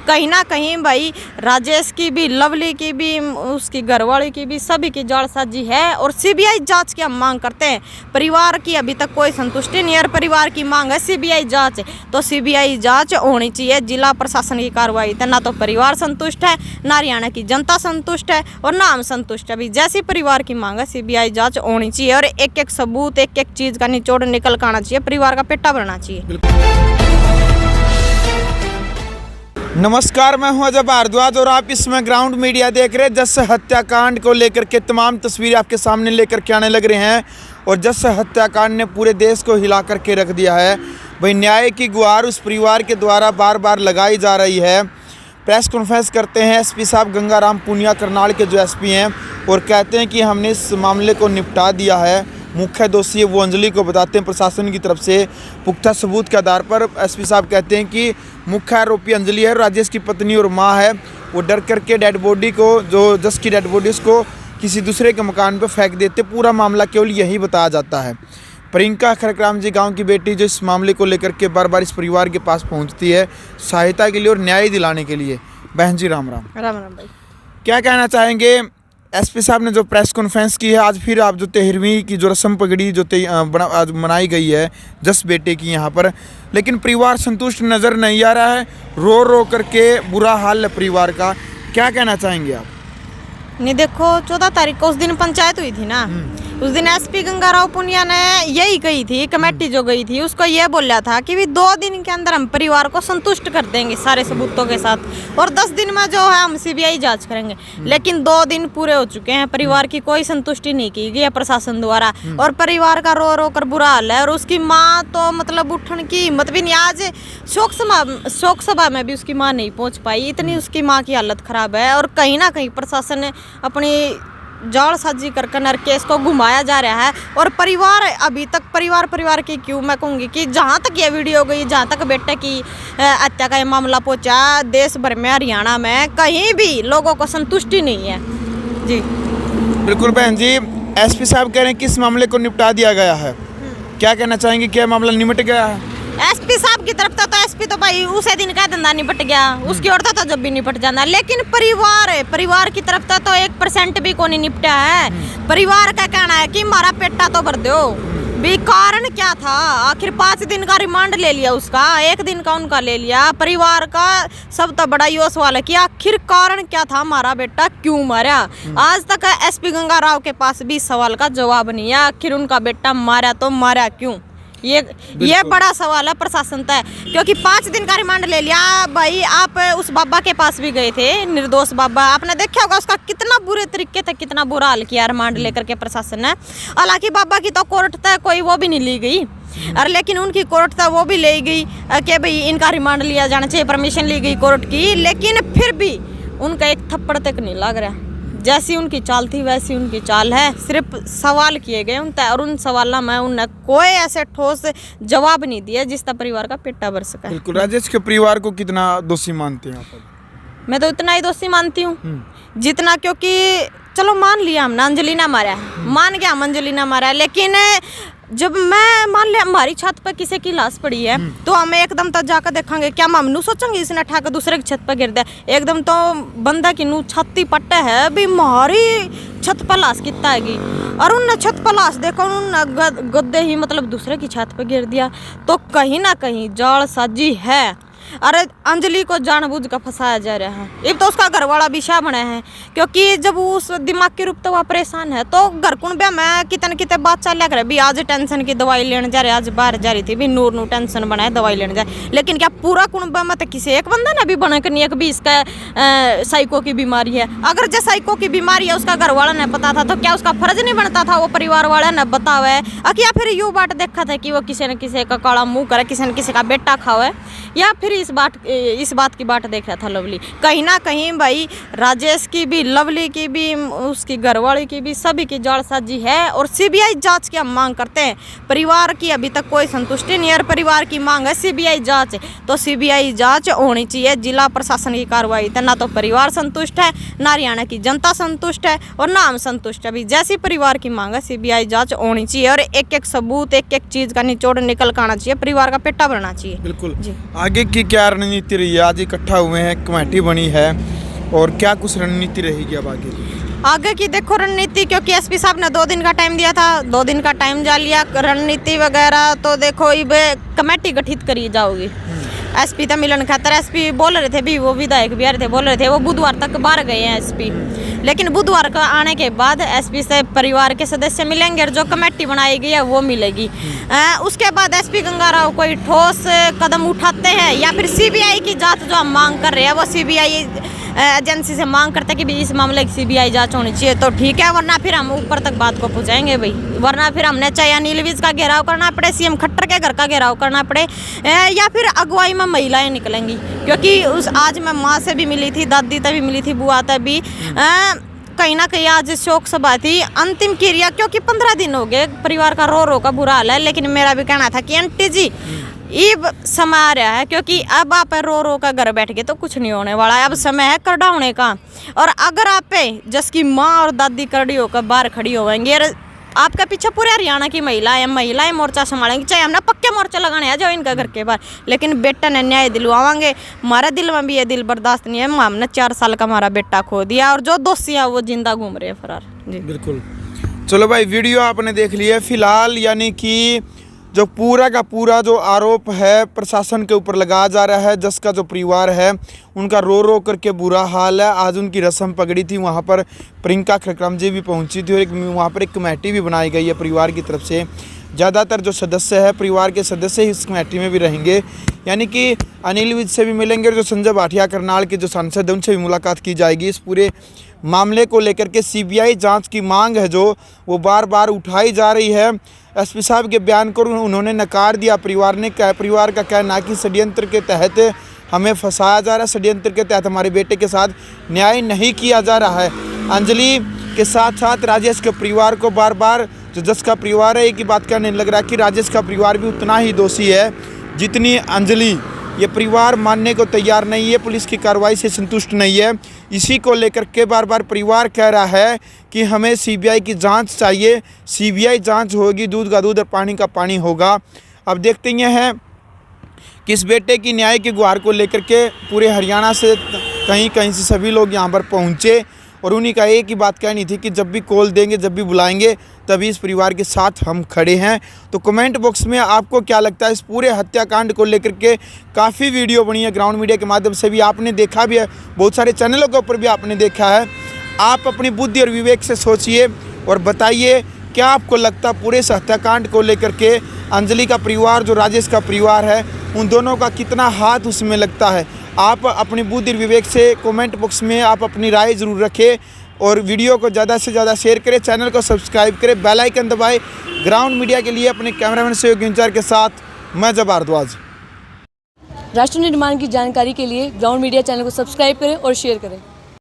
कहीं ना कहीं भाई राजेश की भी, लवली की भी, उसकी घरवाली की भी, सभी की जालसाजी है और सीबीआई जांच की हम मांग करते हैं। परिवार की अभी तक कोई संतुष्टि नहीं है और परिवार की मांग है सीबीआई जांच, तो सीबीआई जांच होनी चाहिए। जिला प्रशासन की कार्रवाई तो ना तो परिवार संतुष्ट है, ना हरियाणा की जनता संतुष्ट है और ना हम संतुष्ट है। अभी जैसी परिवार की मांग है सीबीआई जांच होनी चाहिए और एक एक सबूत, एक एक चीज का निचोड़ निकल कर आना चाहिए, परिवार का पेटा भरना चाहिए। नमस्कार, मैं हूं अजय भारद्वाज और आप इसमें ग्राउंड मीडिया देख रहे हैं। जस हत्याकांड को लेकर के तमाम तस्वीरें आपके सामने लेकर के आने लग रहे हैं और जस हत्याकांड ने पूरे देश को हिला करके रख दिया है। भाई न्याय की गुहार उस परिवार के द्वारा बार बार लगाई जा रही है। प्रेस कॉन्फ्रेंस करते हैं एसपी साहब गंगाराम पुनिया, करनाल के जो एसपी हैं, और कहते हैं कि हमने इस मामले को निपटा दिया है। मुख्य दोषी है वो अंजलि को बताते हैं प्रशासन की तरफ से पुख्ता सबूत के आधार पर। एसपी साहब कहते हैं कि मुख्य आरोपी अंजलि है, राजेश की पत्नी और मां है। वो डर करके डेड बॉडी को, जो जस की डेड बॉडी, उसको किसी दूसरे के मकान पर फेंक देते। पूरा मामला केवल यही बताया जाता है। प्रियंका खरकराम जी गांव की बेटी जो इस मामले को लेकर के बार बार इस परिवार के पास पहुंचती है सहायता के लिए और न्याय दिलाने के लिए। बहन जी राम राम। राम राम भाई। क्या कहना चाहेंगे? एसपी साहब ने जो प्रेस कॉन्फ्रेंस की है आज, फिर आप जो 13वीं की जो रस्म पगड़ी जो आज मनाई गई है जस बेटे की यहाँ पर, लेकिन परिवार संतुष्ट नज़र नहीं आ रहा है। रो रो करके बुरा हाल है परिवार का। क्या कहना चाहेंगे आप? नहीं देखो, 14 तारीख को उस दिन पंचायत हुई थी ना, उस दिन एसपी गंगाराम पुनिया ने यही कही थी, कमेटी जो गई थी उसको ये बोला था कि भी 2 दिन के अंदर हम परिवार को संतुष्ट कर देंगे सारे सबूतों के साथ और 10 दिन में जो है हम सीबीआई जांच करेंगे। लेकिन 2 दिन पूरे हो चुके हैं, परिवार की कोई संतुष्टि नहीं की गई है प्रशासन द्वारा और परिवार का रो रो कर बुरा हाल है। और उसकी माँ तो मतलब उठने की हिम्मत भी नहीं, आज शोक सभा में भी उसकी माँ नहीं पहुँच पाई, इतनी उसकी माँ की हालत खराब है। और कहीं ना कहीं प्रशासन ने अपनी जालसाजी कर नर केस को घुमाया जा रहा है और परिवार अभी तक परिवार की क्यों, मैं कहूँगी कि जहाँ तक ये वीडियो गई, जहाँ तक बेटे की हत्या का ये मामला पहुँचा, देश भर में, हरियाणा में कहीं भी लोगों को संतुष्टि नहीं है जी। बिल्कुल बहन जी, एसपी साहब कह रहे हैं कि इस मामले को निपटा दिया गया है। क्या कहना चाहेंगे, क्या मामला निपट गया है? एसपी साहब की तरफ तो एसपी तो भाई उसे दिन का धंधा निपट गया, उसकी ओर तो जब भी निपट जाना। लेकिन परिवार की तरफ तो 1% भी को नहीं निपटा है। परिवार का कहना है कि हमारा पेटा तो भर दो भी। कारण क्या था? आखिर 5 दिन का रिमांड ले लिया उसका, 1 दिन का उनका ले लिया। परिवार का सब तो बड़ा यो सवाल है कि आखिर कारण क्या था, हमारा बेटा क्यों मारा? आज तक एसपी गंगाराम के पास भी सवाल का जवाब नहीं है। आखिर उनका बेटा मारा तो मारा क्यों, ये बड़ा सवाल है प्रशासन तक। क्योंकि 5 दिन का रिमांड ले लिया भाई। आप उस बाबा के पास भी गए थे, निर्दोष बाबा, आपने देखा होगा उसका कितना बुरे तरीके से कितना बुरा हाल किया रिमांड लेकर के प्रशासन ने। हालांकि बाबा की तो कोर्ट तक कोई वो भी नहीं ली गई, और लेकिन उनकी कोर्ट तक वो भी ले गई कि भाई इनका रिमांड लिया जाना चाहिए, परमिशन ली गई कोर्ट की। लेकिन फिर भी उनका एक थप्पड़ तक नहीं लग रहा। जैसी उनकी चाल थी वैसी उनकी चाल है। सिर्फ सवाल किए गए उन और उन सवालों में उन्होंने कोई ऐसे ठोस जवाब नहीं दिया जिसका परिवार का पेटा भर सका। बिल्कुल। राजेश के परिवार को कितना दोषी मानते हैं आप? मैं तो इतना ही दोषी मानती हूँ जितना, क्योंकि चलो मान लिया हमने अंजलि ना मारा है, मान गया हम अंजलि ना मारा है, लेकिन जब मैं मान लिया हमारी छत पर किसी की लाश पड़ी है तो हम एकदम तो जाकर देखेंगे क्या? हम नू सोचेंगे इसने उठा कर दूसरे की छत पर गिर दिया? एकदम तो बंदा की नू छत्ती पट्टे है भी हमारी छत पर लाश कितना आएगी, और उनने छत पर लाश देखा, उन्होंने गद्दे ही मतलब दूसरे की छत पर गिर दिया। तो कहीं ना कहीं जालसाजी है। अरे अंजलि को जानबूझ कर फंसाया जा रहा है। अब तो उसका घर वाला भी शाह बना है, क्योंकि जब उस दिमाग के रूप तो वह परेशान है तो घर कुंबे में कितने बात चल रहा है भी आज टेंशन की दवाई लेने जा रहे, आज बाहर जा रही थी भी नूर टेंशन बनाए दवाई लेने जाए। लेकिन क्या पूरा कुंबा में तो किसी एक बंदा ने भी बना कर नहीं है कि भी इसका साइको की बीमारी है? अगर जो साइको की बीमारी है उसका घर वाला ने पता था तो क्या उसका फर्ज नहीं बनता था वो परिवार वाला ने बतावे? या फिर यूँ बात देखा था कि वो किसी न किसी का काला मुँह करे, किसी न किसी का बेटा खावे, या फिर इस बात की बात देख रहा था लवली? कहीं ना कहीं भाई राजेश की भी, लवली की भी, उसकी घरवाली की भी, सभी की जालसाजी है और सीबीआई जांच की हम मांग करते हैं। परिवार की अभी तक कोई संतुष्टि नहीं है और परिवार की मांग है सीबीआई जांच, तो सीबीआई जांच होनी चाहिए। जिला प्रशासन की कार्रवाई तो ना तो परिवार संतुष्ट है, ना हरियाणा की जनता संतुष्ट है और ना हम संतुष्ट है। अभी जैसी परिवार की मांग है सीबीआई जांच होनी चाहिए और एक एक सबूत, एक एक चीज का निचोड़ निकल कर आना चाहिए, परिवार का पेटा भरना चाहिए। बिल्कुल। आगे की क्या रणनीति रही है? आज इकट्ठा हुए हैं, कमेटी बनी है, और क्या कुछ रणनीति रहेगी अब आगे? आगे की देखो रणनीति, क्योंकि एसपी साहब ने 2 दिन का टाइम दिया था, 2 दिन का टाइम जा लिया। रणनीति वगैरह तो देखो कमेटी गठित करी जाओगी। एसपी तो मिलन खातर एसपी बोल रहे थे भी, वो विधायक भी आ रहे थे, बोल रहे थे वो बुधवार तक बाहर गए हैं एसपी। लेकिन बुधवार को आने के बाद एसपी से परिवार के सदस्य मिलेंगे और जो कमेटी बनाई गई है वो मिलेगी। उसके बाद एसपी गंगाराव कोई ठोस कदम उठाते हैं या फिर सीबीआई की जांच जो हम मांग कर रहे हैं वो सीबीआई एजेंसी से मांग करते हैं कि भी इस मामले की सीबीआई जांच होनी चाहिए, तो ठीक है, वरना फिर हम ऊपर तक बात को पहुंचाएंगे भाई। वरना फिर हमने चाहे अनिल विज का घेराव करना पड़े, सीएम खट्टर के घर का घेराव करना पड़े, या फिर अगुवाई में महिलाएं निकलेंगी। क्योंकि आज मैं माँ से भी मिली थी, दादी तक भी मिली थी, बुआ तक भी, कहीं ना कहीं आज शोक सभा थी, अंतिम क्रिया, क्योंकि 15 दिन हो गए परिवार का रो का बुरा हाल है। लेकिन मेरा भी कहना था कि आंटी जी अब समय आ रहा है, क्योंकि अब आप रो का घर बैठ के तो कुछ नहीं होने वाला है, अब समय है करडाउने का। और अगर आप जिसकी माँ और दादी करड़ी होकर बाहर खड़ी होंगी और आपका पीछे पूरे हरियाणा की महिलाएं मोर्चा संभालेंगी, चाहे हमने पक्के मोर्चा लगाने आ जाओ इनका घर के बाहर, लेकिन बेटा ने न्याय दिलवाएंगे। हमारे दिल में भी ये दिल बर्दाश्त नहीं है। हमने 4 साल का हमारा बेटा खो दिया और जो दोषी है वो जिंदा घूम रहे हैं फरार जी। बिल्कुल। चलो भाई, वीडियो आपने देख लिया फिलहाल, यानी कि जो पूरा का पूरा जो आरोप है प्रशासन के ऊपर लगाया जा रहा है, जिसका जो परिवार है उनका रो करके बुरा हाल है। आज उनकी रस्म पकड़ी थी, वहाँ पर प्रियंका खड़कम जी भी पहुँची थी और वहाँ पर एक कमेटी भी बनाई गई है परिवार की तरफ से। ज़्यादातर जो सदस्य है परिवार के सदस्य ही इस कमेटी में भी रहेंगे, यानी कि अनिल विज से भी मिलेंगे और जो संजय भाटिया करनाल के जो सांसद हैं उनसे भी मुलाकात की जाएगी। इस पूरे मामले को लेकर के सीबीआई जांच की मांग है जो वो बार बार उठाई जा रही है। एसपी साहब के बयान को उन्होंने नकार दिया। परिवार का कहना कि षड्यंत्र के तहत हमें फंसाया जा रहा है, षड्यंत्र के तहत हमारे बेटे के साथ न्याय नहीं किया जा रहा है। अंजलि के साथ साथ राजेश के परिवार को बार बार, जो जस का परिवार है, एक ही बात कहने लग रहा है कि राजेश का परिवार भी उतना ही दोषी है जितनी अंजलि। ये परिवार मानने को तैयार नहीं है, पुलिस की कार्रवाई से संतुष्ट नहीं है। इसी को लेकर के बार बार परिवार कह रहा है कि हमें सीबीआई की जांच चाहिए, सीबीआई जांच होगी, दूध का दूध और पानी का पानी होगा। अब देखते ही हैं कि इस बेटे की न्याय की गुहार को लेकर के पूरे हरियाणा से कहीं कहीं से सभी लोग यहाँ पर पहुँचे और उन्हीं का एक ही बात कहनी थी कि जब भी कॉल देंगे, जब भी बुलाएंगे, तभी इस परिवार के साथ हम खड़े हैं। तो कमेंट बॉक्स में आपको क्या लगता है इस पूरे हत्याकांड को लेकर के? काफ़ी वीडियो बनी है ग्राउंड मीडिया के माध्यम से भी, आपने देखा भी है, बहुत सारे चैनलों के ऊपर भी आपने देखा है। आप अपनी बुद्धि और विवेक से सोचिए और बताइए क्या आपको लगता है पूरे इस हत्याकांड को लेकर के अंजलि का परिवार, जो राजेश का परिवार है, उन दोनों का कितना हाथ उसमें लगता है? आप अपनी बुद्धि और विवेक से कमेंट बॉक्स में आप अपनी राय ज़रूर रखें और वीडियो को ज़्यादा से ज़्यादा शेयर करें, चैनल को सब्सक्राइब करें, बेल आइकन दबाएं। ग्राउंड मीडिया के लिए अपने कैमरामैन सहयोगी इंचार्ज के साथ मैं जब भारद्वाज। राष्ट्र निर्माण की जानकारी के लिए ग्राउंड मीडिया चैनल को सब्सक्राइब करें और शेयर करें।